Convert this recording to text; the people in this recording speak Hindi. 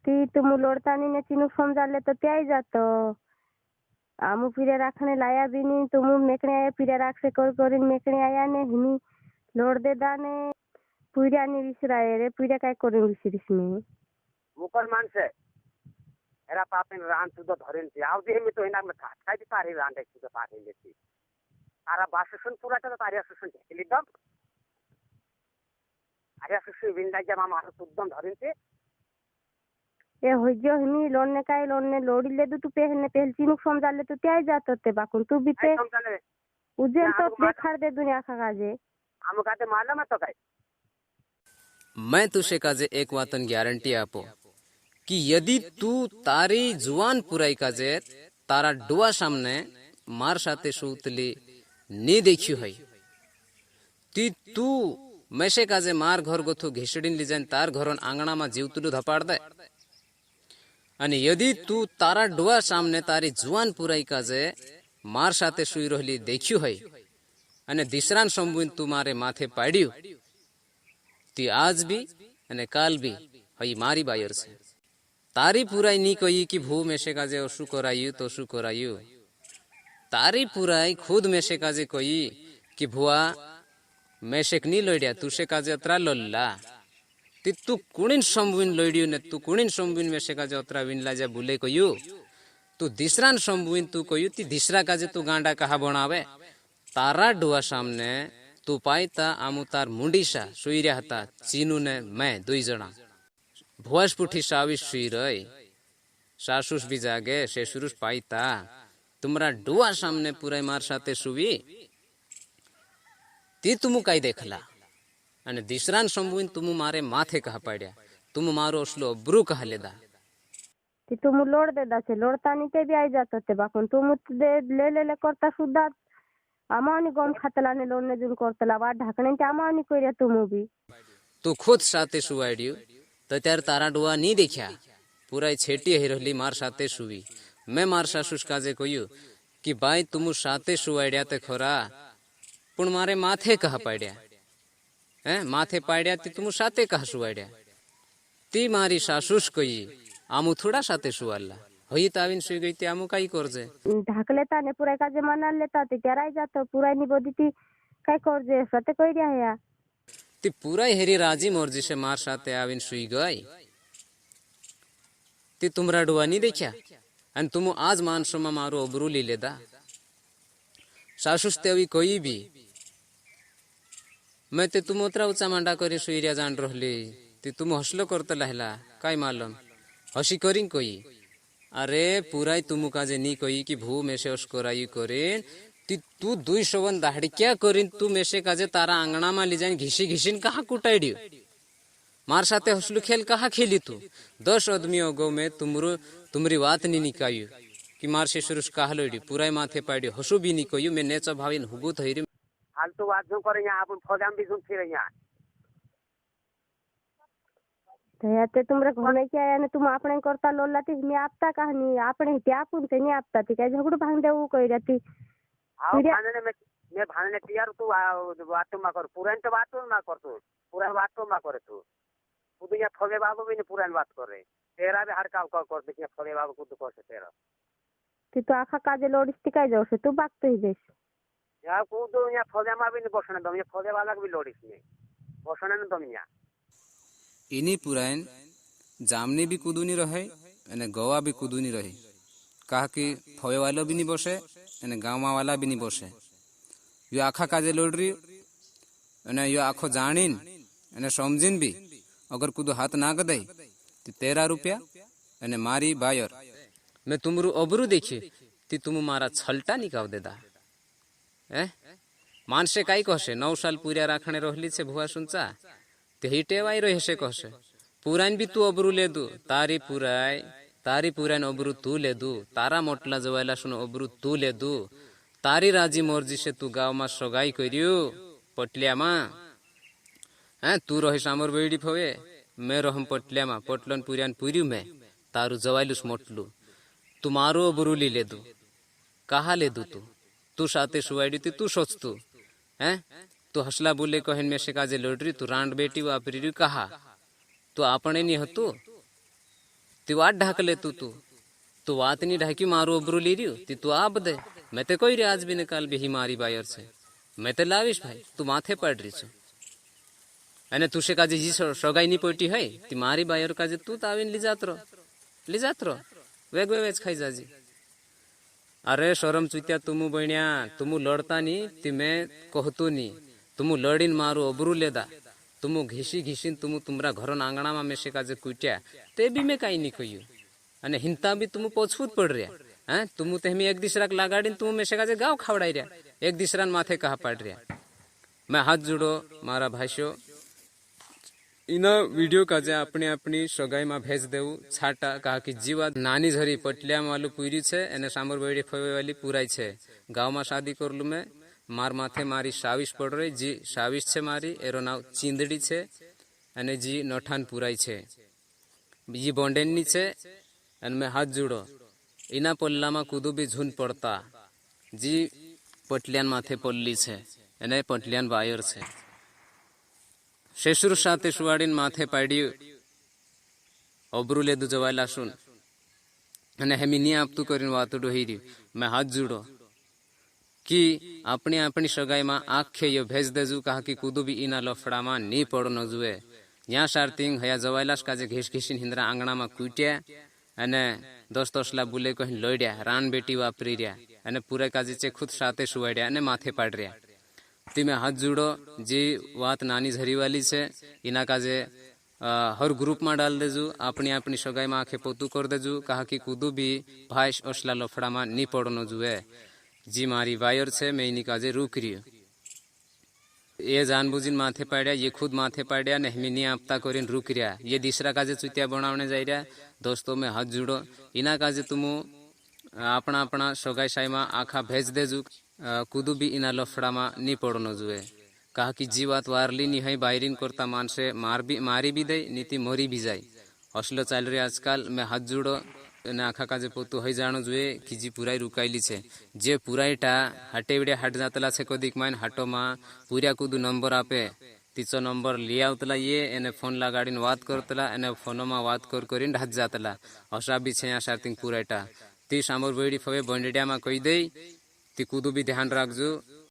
ती तुम लोड़तानी ने चिन्हू समझा ले तो त्या ही जातो आमू फिरे राखने लाया भी नहीं तुम मेकने आया फिरे राख से कर मेकने आया ने हिनी लोड दे दाने पुऱ्या नि विसराय रे पुऱ्या काय करून विसरिस मी मुकर मानसे एरा पापेन रान सुद्धा धरेन ती आव दे मी तो हिना में काय ती तारी रान दे सुद्धा पाकेन देती तारा बासुसन पूरा तो तारिया सुसन केली दम आरिया सुसन विंदा जमा मार सुद्धा धरेन ती ए होजो हिनी लोने काय लोने लोडी ले दू तू पहल चिन्हू समझा ले तो त्या ही जातो ते बाकुन तू भी ते उजेन तो देखार दे दुनिया का काजे आम काते मालूम है तो काय मैं तुझे काजे एक वातन गॅरंटी आपो कि यदि तू तारी जुवान पुराई काजे तारा डुआ सामने मार साथे सूतली नी देखी है ती तू मैसे काजे मार घर गोथू घिसडीन ली जान तार घरोन आंगणा में जीवतुलू धपाड़ दे અને यदि तू तारा डुआ सामने तारी जुवान पुराई काजे मार साथे सुई रहली देख्यू है અને દિસરાન સંબુન તું મારે માથે પાડ્યું ती आज भी અને કાલ भी હઈ મારી બાયર છે તારી પુરાઈ ની કહી કે ભૂ મેશે કાજે શું કરાયું તો શું કરાયું તારી પુરાઈ ખુદ મેશે કાજે કહી કે ભુआ મેશેક ની લોડ્યા તુશે કાજે અતરા લોલ્લા ती तू कुणीन संबुन लोड्यू ने तू कुणीन संबुन मेशे काजे अतरा विनला जा बुले कहू तू दिसरान संबुन तू कहू ती दिसरा काजे तू गांडा कहा बनावे तारा डुआ सामने तू पाईता आमु तार मुंडीसा सुई रहा था चीनू ने मैं दुई जना भुआस पुठी साविस सुई रही सासुस भी जागे शेषुरुस पाईता तुमरा डुआ सामने पूरा मार साथे सुवी ती तुमु काई देखला અને દિસરાન સંબુન તુમ મારે માથે કહ પાડ્યા તુમ મારો અસલો અબ્રુ કહ લેદા ती तुम लोड दे दा से लोडता नी ते भी आई जातो ते बाकुन तुम दे ले करता सुद्धा आमानी गम खातला ने लोने जुन करतला वा ढाकणे ते आमानी कोरिया तुम भी तू खुद साथे सुवाड्यू तो त्यार तारा डुआ नी देख्या पूरा छेटी ही रहली मार साथे सुवी मैं मार सासुस काजे कहू कि भाई तुम साथे सुवाड्या ते खरा पण मारे माथे कह पाड्या माथे पाड्या ती तुम साथे कहा सुवाड्या ती मारी सासूस कही आमू थोड़ा साथे सुवाला हई ताविन सुई गई ती आमू काई करजे ढाक लेता ने पुरा काजे मना लेता ते त्याराई जातो पुरा नी बोदी ती काय करजे सते कोई रिया या ती पूरा हेरी राजी मर्जी से मार साथे आविन सुई गई ती तुमरा डुआ नी देख्या अन तुम आज मानसो में मारो अबरू ली लेदा सासूस तेवी कोई भी मैं ते तुम उतरा उचा मांडा करी सुईरिया जान रहली ती तुम हसलो करत लहला काय मालूम हसी करीन कोई अरे पुराई तुम काजे नी कोई कि भू मेसे हस कराई करीन ती तू 200 दाहड़ी क्या करीन तू मेसे काजे तारा आंगणा में ली जाइन घिसी घिसीन कहा कुटाइड्यू मार साथे हसलू खेल कहा खेली तू 10 आदमी अगो में तुमरी बात नी निकायू कि मार से शुरू कहा लोड्यू पुराई माथे पाड्यू हसू भी नी कोयू मैं नेचा भाविन हुगू थईरी फालतू बात जो करे यहाँ अपन फौजाम भी सुन फिर यहाँ ते तुमरे घोणे के आया ने तुम आपणे करता लोला ती मी आपता कहानी आपणे ते आपुन ते नी आपता ती काय झगडू भांग देऊ कई रहती हां भाने में मैं भाने तैयार तू बात मा कर पुरान तो बात मा कर तू पुरान बात तो मा करे तू यहाँ फगे बाबू भी ने पुरान बात कर रहे तेरा भी हर काम कर देखिए फगे बाबू को तो कर से तेरा ती तो आखा काजे लोडिस ती काय जाऊ से तू बागतो ही देश यहाँ कूदो यहाँ फौजा में भी नहीं बसने दम ये फौजा वाला भी लोडिस में बसने न दम यहाँ इनी पुरान जामनी भी कूदूनी रहे अने गोवा भी कूदूनी रहे कहा कि फौजे वाला भी नहीं बसे अने गाँव वाला भी नहीं बसे यो आखा काजे लोड रही अने यो आखो जानीन अने समझीन भी अगर कूदो हाथ ना गदे तो 13 रुपया अने मारी बायर मैं तुमरू अबरू देखी ती तुम मारा छलटा निकाव देदा मानसे काई कहसे 9 साल पूरा राखणे रहली से भुआ सुनचा ते ही टेवाई रहे से कहसे पुरान भी तू अबरू ले दू तारी पुरान अबरू तू ले दू तारा मोटला जवायला सुन अबरू तू ले दू तारी राजी मर्जी से तू गाँव में सगाई करियो पटलिया मा तू रहिस आमर बेड़ी फवे मैं रहम पटलिया मा पटलन पुरान पुरियू मैं तारू जवायलुस मोटलू तू मारो अबरू ले दू कहा ले दू तू साथे सुवाड़ी तू सोच तू हसला बोले कहन में से काजे लोडरी तू रांड बेटी वापरी कहा तू आपने नहीं हतु ती वाट ढाकले तू वात नहीं ढाकी मारू अबरू ली रही ती तू आप दे मैं ते कोई रे आज भी निकाल भी मारी बायर से मैं ते लाविश भाई तू माथे पड़ रही छो અને તુશે કાજે જી સગાઈ ની પોટી હોય તી મારી બાયર કાજે તું તાવીને લીજાતરો વેગ વેચ ખાઈ જાજી अरे शरम चुत्या तुमु बण्या तुमु लड़ता नी ती मैं कहतो नी तुमु लड़ीन मारू अबरू लेदा तुमु घिसी तुमु तुमरा घर आंगणा में मेसे काजे कुट्या ते भी मैं काई नहीं कह्यू अने हिंता भी तुमु पोछफूत पड़ रहा हैं तुमु तेमी एक दूसरा लगाड़ी तुमु मेसे काजे गाँव खावड़ाई रहा एक दूसरा माथे कहा पड़ रहा मैं हाथ जोड़ो मारा भाष्यो इना वीडियो काजे अपनी अपनी सगाई में भेज देवू छाटा कहा कि जीवा नानी झरी पटलिया वालू पूरी छे एने सामर बड़ी फवे वाली पुराई छे गाँव में शादी करलू मैं मार माथे मारी साविश पड़ रही जी साविश छे मारी एरो नाव चींदड़ी छे अने जी नठान पुराई छे जी बोंडेनी छे अने मैं हाथ जोड़ो इना पल्ला में कूदू भी झून पड़ता जी पटलियान माथे पल्ली छे एने पटलियान बायर छे शेषुर साथे सुवाड़ीन माथे पाड्यू अबरू लेदू जवायला सुन अने हेमी नी आपतू करीन वातुडो हीर्यू मैं हाथ जोड़ो कि अपनी अपनी सगाई में आखे यो भेज देजू कहा कि कूदू भी इना लफड़ा में नी पड़नो जुए या सारतिंग हया जवायलास काजे घीस हिंद्रा आंगणा में कूट्या अने दोस्तोसला बुले कहीं लड्या रान बेटी वापरी रहा अने पूरे काजे चे खुद साथे सुवाड्या अने माथे पाड़ रहा ती मैं हाथ जोड़ो जी बात नानी झरी वाली छे इना काजे हर ग्रुप में डाल देजू अपनी अपनी सगाई में आखे पोतू कर देजू कहा कि कूदू भी भाईश असला लफड़ा में नी पड़नो जुए जी मारी वायर छे मैं इनी काजे रुक रही ये जानबूझीन माथे पाड्या ये खुद माथे पाड्या नेहमी नी आपता करीन रुक रहा ये दूसरा काजे चुतिया बनावने जाई रहा दोस्तों में हाथ जोड़ो इना काजे तुमु अपना अपना सगाई साई में आखा भेज देजू कूदू भी इना लफड़ा में नी पड़नो जुए कहा कि जी बात वारली नी है बायरिन करता मानसे मारी भी दे नीति मरी भी जाए असलो चाल रही आजकल मैं हाथ जोड़ो ने आखा काजे पोतू है जानो जुए कि जी पुराई रुकाईली छे जे पुराईटा हाटे विड़े हाट जातला छे कदीक माइन हाटो में पूरा कूदू नंबर आपे तीचो नंबर लिया आवतला ये एने फोन लगाड़ीने वात करतला एने फोनो में वात करीने ढात जातला असा भी छे आ सारतिंग पुराईटा ती सामर बेड़ी फवे बंडेडिया में कही दे ती कूदू भी ध्यान राखजो।